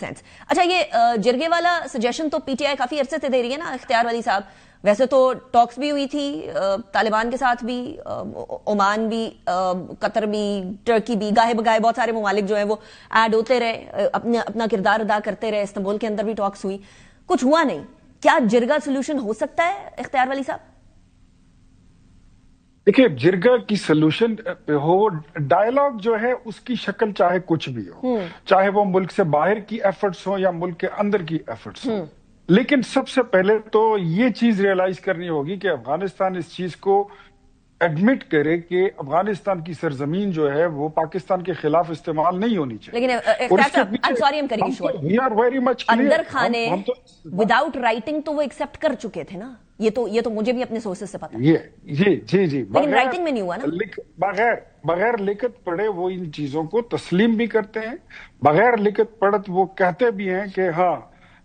Sense. اچھا یہ جرگے والا سجیشن تو پی ٹی آئی کافی عرصے سے دے رہی ہے نا اختیار والی صاحب. ویسے تو ٹاکس بھی ہوئی تھی طالبان کے ساتھ بھی, عمان بھی, قطر بھی, ٹرکی بھی, گاہے بگاہے بہت سارے ممالک جو ہیں وہ ایڈ ہوتے رہے, اپنا کردار ادا کرتے رہے. استنبول کے اندر بھی ٹاکس ہوئی, کچھ ہوا نہیں. کیا جرگا سولوشن ہو سکتا ہے اختیار والی صاحب؟ دیکھیے جرگا کی سلوشن ہو, ڈائیلاگ جو ہے اس کی شکل چاہے کچھ بھی ہو, چاہے وہ ملک سے باہر کی ایفرٹس ہوں یا ملک کے اندر کی ایفرٹس ہوں, لیکن سب سے پہلے تو یہ چیز ریئلائز کرنی ہوگی کہ افغانستان اس چیز کو ایڈمٹ کرے کہ افغانستان کی سرزمین جو ہے وہ پاکستان کے خلاف استعمال نہیں ہونی چاہیے. لیکن اندر خانے وداؤٹ رائٹنگ تو وہ ایکسپٹ کر چکے تھے نا, یہ تو مجھے بھی اپنے سورسز سے پتا ہے. جی لیکن رائٹنگ میں نہیں ہوا نا. بغیر لکھت پڑھے وہ ان چیزوں کو تسلیم بھی کرتے ہیں, بغیر لکھت پڑھت وہ کہتے بھی ہیں کہ ہاں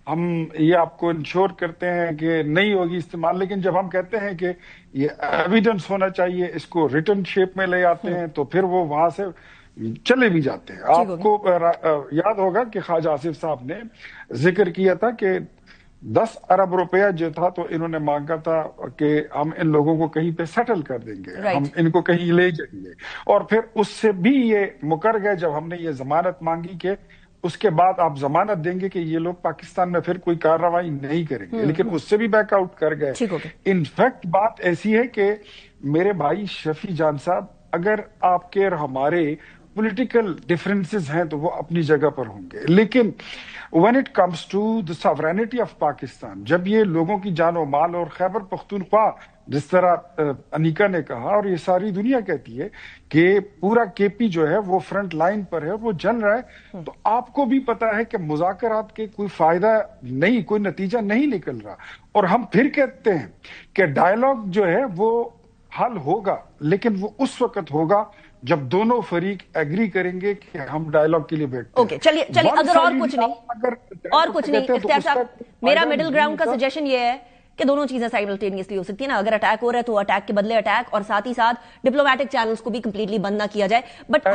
ہم یہ آپ کو انشور کرتے ہیں کہ نہیں ہوگی استعمال. لیکن جب ہم کہتے ہیں کہ یہ ایویڈنس ہونا چاہیے, اس کو ریٹن شیپ میں لے آتے ہیں, تو پھر وہ وہاں سے چلے بھی جاتے ہیں. آپ کو یاد ہوگا کہ خواجہ آصف صاحب نے ذکر کیا تھا کہ 10 ارب روپیہ جو تھا تو انہوں نے مانگا تھا کہ ہم ان لوگوں کو کہیں پہ سیٹل کر دیں گے, ہم ان کو کہیں لے جائیں گے. اور پھر اس سے بھی یہ مکر گئے جب ہم نے یہ ضمانت مانگی کہ اس کے بعد آپ ضمانت دیں گے کہ یہ لوگ پاکستان میں پھر کوئی کارروائی نہیں کریں گے, لیکن اس سے بھی بیک آؤٹ کر گئے. انفیکٹ بات ایسی ہے کہ میرے بھائی شفیع جان صاحب, اگر آپ کے اور ہمارے پولیٹیکل ڈفرینسز ہیں تو وہ اپنی جگہ پر ہوں گے, لیکن when it comes to the sovereignty of Pakistan, جب یہ لوگوں کی جان و مال, اور خیبر پختونخوا جس طرح انیکا نے کہا اور یہ ساری دنیا کہتی ہے کہ پورا کے پی جو ہے وہ فرنٹ لائن پر ہے, وہ جل رہا ہے, تو آپ کو بھی پتا ہے کہ مذاکرات کے کوئی فائدہ نہیں, کوئی نتیجہ نہیں نکل رہا. اور ہم پھر کہتے ہیں کہ ڈائیلاگ جو ہے وہ حل ہوگا, لیکن وہ اس وقت ہوگا جب دونوں فریق ایگری کریں گے کہ ہم ڈائیلاگ کے لیے بیٹھتے ہیں. چلیے اگر اور کچھ نہیں اختیار صاحب, میرا مڈل گراؤنڈ کا سجیشن یہ ہے کہ دونوں چیزیں سائملٹینیسلی ہو سکتی ہیں نا. اگر اٹیک ہو رہا ہے تو اٹیک کے بدلے اٹیک, اور ساتھ ہی ساتھ ڈپلومیٹک چینلز کو بھی کمپلیٹلی بند نہ کیا جائے. بٹ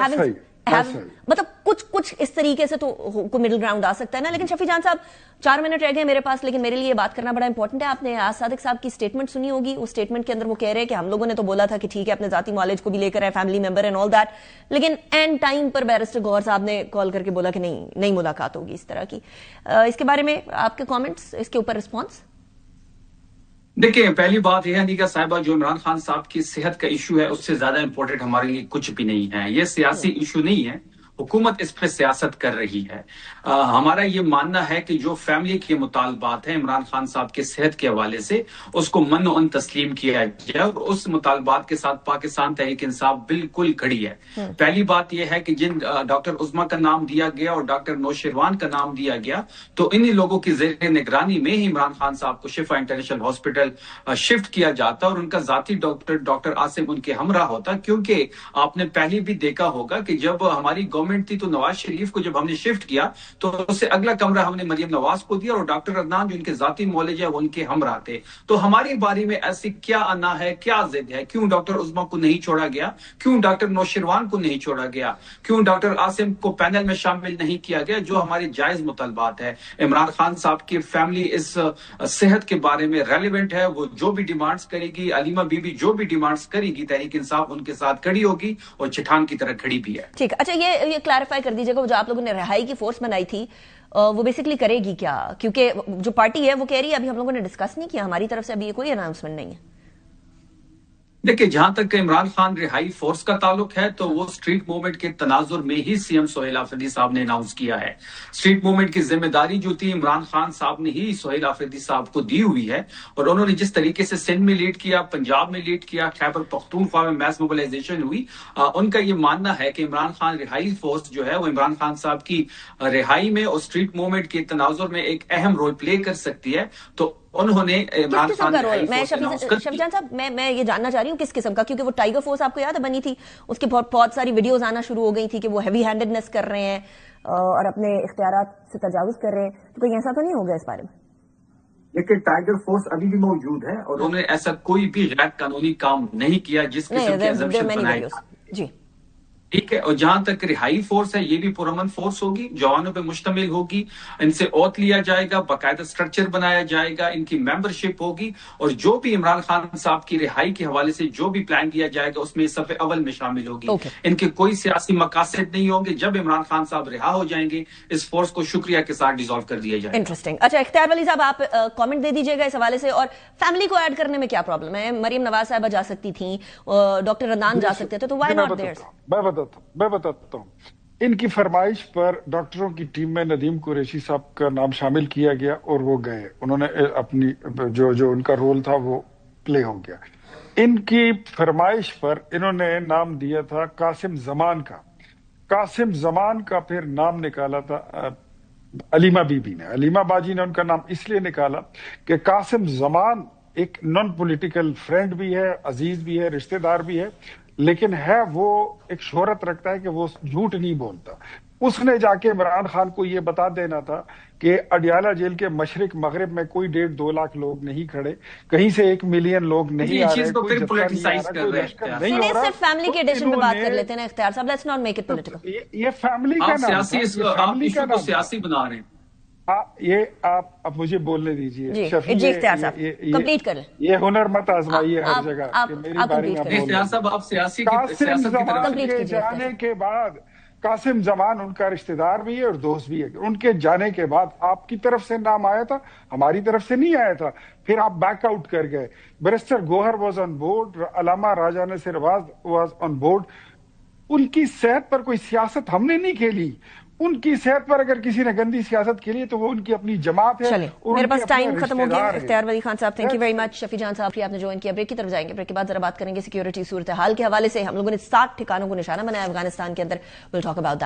مطلب کچھ اس طریقے سے تو کوئی مڈل گراؤنڈ آ سکتا ہے نا. لیکن شفیع جان صاحب 4 منٹ رہ گئے میرے پاس, لیکن میرے لیے یہ بات کرنا بڑا امپورٹنٹ ہے. آپ نے آج صادق صاحب کی اسٹیٹمنٹ سنی ہوگی, اس اسٹیٹمنٹ کے اندر وہ کہہ رہے ہیں کہ ہم لوگوں نے تو بولا تھا کہ ٹھیک ہے اپنے ذاتی معالج کو بھی لے کر آئے, family member and all that, لیکن اینڈ ٹائم پر بیرسٹر گوہر صاحب نے کال کر کے بولا کہ نہیں ملاقات ہوگی اس طرح کی. اس کے بارے میں آپ کے کامنٹس, اس کے اوپر رسپانس؟ دیکھیں پہلی بات یہ ہے انیکا صاحبہ, جو عمران خان صاحب کی صحت کا ایشو ہے اس سے زیادہ امپورٹنٹ ہمارے لیے کچھ بھی نہیں ہے. یہ سیاسی ایشو نہیں ہے, حکومت اس پہ سیاست کر رہی ہے. ہمارا یہ ماننا ہے کہ جو فیملی کے مطالبات ہیں عمران خان صاحب کے صحت کے حوالے سے, اس کو من و ان تسلیم کیا جائے, اور اس مطالبات کے ساتھ پاکستان تحریک انصاف بالکل کھڑی ہے. پہلی بات یہ ہے کہ جن ڈاکٹر عظما کا نام دیا گیا اور ڈاکٹر نوشیروان کا نام دیا گیا, تو انہی لوگوں کی زیر نگرانی میں ہی عمران خان صاحب کو شفا انٹرنیشنل ہاسپٹل شفٹ کیا جاتا, اور ان کا ذاتی ڈاکٹر عاصم ان کے ہمراہ ہوتا. کیونکہ آپ نے پہلے بھی دیکھا ہوگا کہ جب ہماری گورنمنٹ تھی تو نواز شریف کو جب ہم نے شفٹ کیا تو اس سے اگلا کمرہ ہم نے مریم نواز کو دیا, اور ڈاکٹر عدنان جو ان کے ذاتی معالج ہے وہ ان کے ہمراہ تھے. تو ہماری باری میں ایسی کیا انا ہے, کیا ضد ہے, کیوں ڈاکٹر عظما کو نہیں چھوڑا گیا, کیوں ڈاکٹر نوشیروان کو نہیں چھوڑا گیا, کیوں ڈاکٹر عاصم کو پینل میں شامل نہیں کیا گیا, جو ہمارے جائز مطالبات ہے. عمران خان صاحب کی فیملی اس صحت کے بارے میں ریلیونٹ ہے, وہ جو بھی ڈیمانڈز کرے گی, علیمہ بی بی جو بھی ڈیمانڈز کرے گی, تحریک انصاف ان کے ساتھ کھڑی ہوگی, اور چٹان کی طرح کھڑی بھی ہے. ٹھیک. اچھا یہ کلیریفائی کر دیجیے گا, جو آپ لوگوں نے رہائی کی فورس بنائی تھی وہ بیسکلی کرے گی کیا؟ کیونکہ جو پارٹی ہے وہ کہہ رہی ہے ابھی ہم لوگوں نے ڈسکس نہیں کیا, ہماری طرف سے ابھی کوئی اناؤنسمنٹ نہیں ہے. دیکھیں جہاں تک عمران خان رہائی فورس کا تعلق ہے تو وہ اسٹریٹ موومنٹ کے تناظر میں ہی سی ایم سہیل آفریدی صاحب نے اناؤنس کیا ہے. اسٹریٹ موومنٹ کی ذمہ داری جو تھی عمران خان صاحب نے ہی سہیل آفریدی صاحب کو دی ہوئی ہے, اور انہوں نے جس طریقے سے سندھ میں لیڈ کیا, پنجاب میں لیڈ کیا, خیبر پختونخوا میں میس موبلائزیشن ہوئی, ان کا یہ ماننا ہے کہ عمران خان رہائی فورس جو ہے وہ عمران خان صاحب کی رہائی میں اور اسٹریٹ موومنٹ کے تناظر میں ایک اہم رول پلے کر سکتی ہے. تو انہوں نے عمران خان کا رول, میں شفیع جان صاحب میں یہ جاننا چاہ رہی ہوں کس قسم کا, کیونکہ وہ ٹائیگر فورس آپ کو یاد ہے بنی تھی, اس کی بہت ساری ویڈیوز آنا شروع ہو گئی تھی کہ وہ ہیوی ہینڈڈنس کر رہے ہیں اور اپنے اختیارات سے تجاوز کر رہے ہیں, تو کوئی ایسا تو نہیں ہوگا اس بارے میں؟ لیکن ٹائیگر فورس ابھی بھی موجود ہے, اور انہوں نے ایسا کوئی بھی غیر قانونی کام نہیں کیا جس قسم کے assumption بنائے. جی ٹھیک ہے. اور جہاں تک رہائی فورس ہے یہ بھی پرامن فورس ہوگی, جوانوں پہ مشتمل ہوگی, ان سے اوت لیا جائے گا, باقاعدہ سٹرکچر بنایا جائے گا, ان کی ممبرشپ ہوگی, اور جو بھی عمران خان صاحب کی رہائی کے حوالے سے جو بھی پلان کیا جائے گا اس میں صف اول میں شامل ہوگی. ان کے کوئی سیاسی مقاصد نہیں ہوں گے. جب عمران خان صاحب رہا ہو جائیں گے اس فورس کو شکریہ کے ساتھ ڈیزالو کر دیا جائے گا. انٹرسٹنگ. اچھا اختیار ولی صاحب آپ کامنٹ دے دیجیے گا اس حوالے سے, اور فیملی کو ایڈ کرنے میں کیا پرابلم ہے؟ مریم نواز صاحبہ جا سکتی تھیں, ڈاکٹر عدنان جا سکتے تھے, تو وائی ناٹ دیئرز؟ میں بتاتا ہوں. ان کی فرمائش پر ڈاکٹروں کی ٹیم میں ندیم قریشی صاحب کا نام شامل کیا گیا اور وہ گئے. انہوں نے اپنی جو ان کا رول تھا وہ پلے ہو گیا. ان کی فرمائش پر انہوں نے نام دیا تھا قاسم زمان کا. قاسم زمان کا پھر نام نکالا تھا علیمہ بی بی نے. علیمہ باجی نے ان کا نام اس لیے نکالا کہ قاسم زمان ایک نان پولیٹیکل فرینڈ بھی ہے, عزیز بھی ہے, رشتہ دار بھی ہے, لیکن ہے وہ ایک شہرت رکھتا ہے کہ وہ جھوٹ نہیں بولتا. اس نے جا کے عمران خان کو یہ بتا دینا تھا کہ اڈیالہ جیل کے مشرق مغرب میں کوئی 1.5-2 لاکھ لوگ نہیں کھڑے, کہیں سے 1 ملین لوگ نہیں آ رہے, کوئی جتھا نہیں آ رہا, کوئی لشکر نہیں ہو رہا. صرف فیملی کے ایڈیشن پہ بات کر لیتے ہیں نا اختیار صاحب, let's not make it political. یہ فیملی کا نام تھا, سیاسی بنا رہے ہیں. یہ آپ مجھے بولنے دیجیے. جی اختیار صاحب کمپلیٹ کر لیں. یہ ہنر مت آزمائیے ہر جگہ کہ میری باری میں بولیں. جانے کے بعد قاسم زمان ان کا رشتہ دار بھی ہے اور دوست بھی ہے. ان کے جانے کے بعد آپ کی طرف سے نام آیا تھا, ہماری طرف سے نہیں آیا تھا, پھر آپ بیک آؤٹ کر گئے. Barrister Gohar was on board, علامہ Raja Nasir was on board. ان کی صحت پر کوئی سیاست ہم نے نہیں کھیلی. ان کی صحت پر اگر کسی نے گندی سیاست کے لیے تو وہ ان کی اپنی جماعت ہے. میرے پاس ٹائم ختم ہو گیا. اختیار ولی خان صاحب تھینک یو ویری مچ. شفیع جان صاحب آپ نے جوائن کیا. بریک کی طرف جائیں گے, بریک کے بعد ذرا بات کریں گے سیکیورٹی صورتحال کے حوالے سے. ہم لوگوں نے 60 ٹھکانوں کو نشانہ بنایا افغانستان کے اندر. Well talk about that.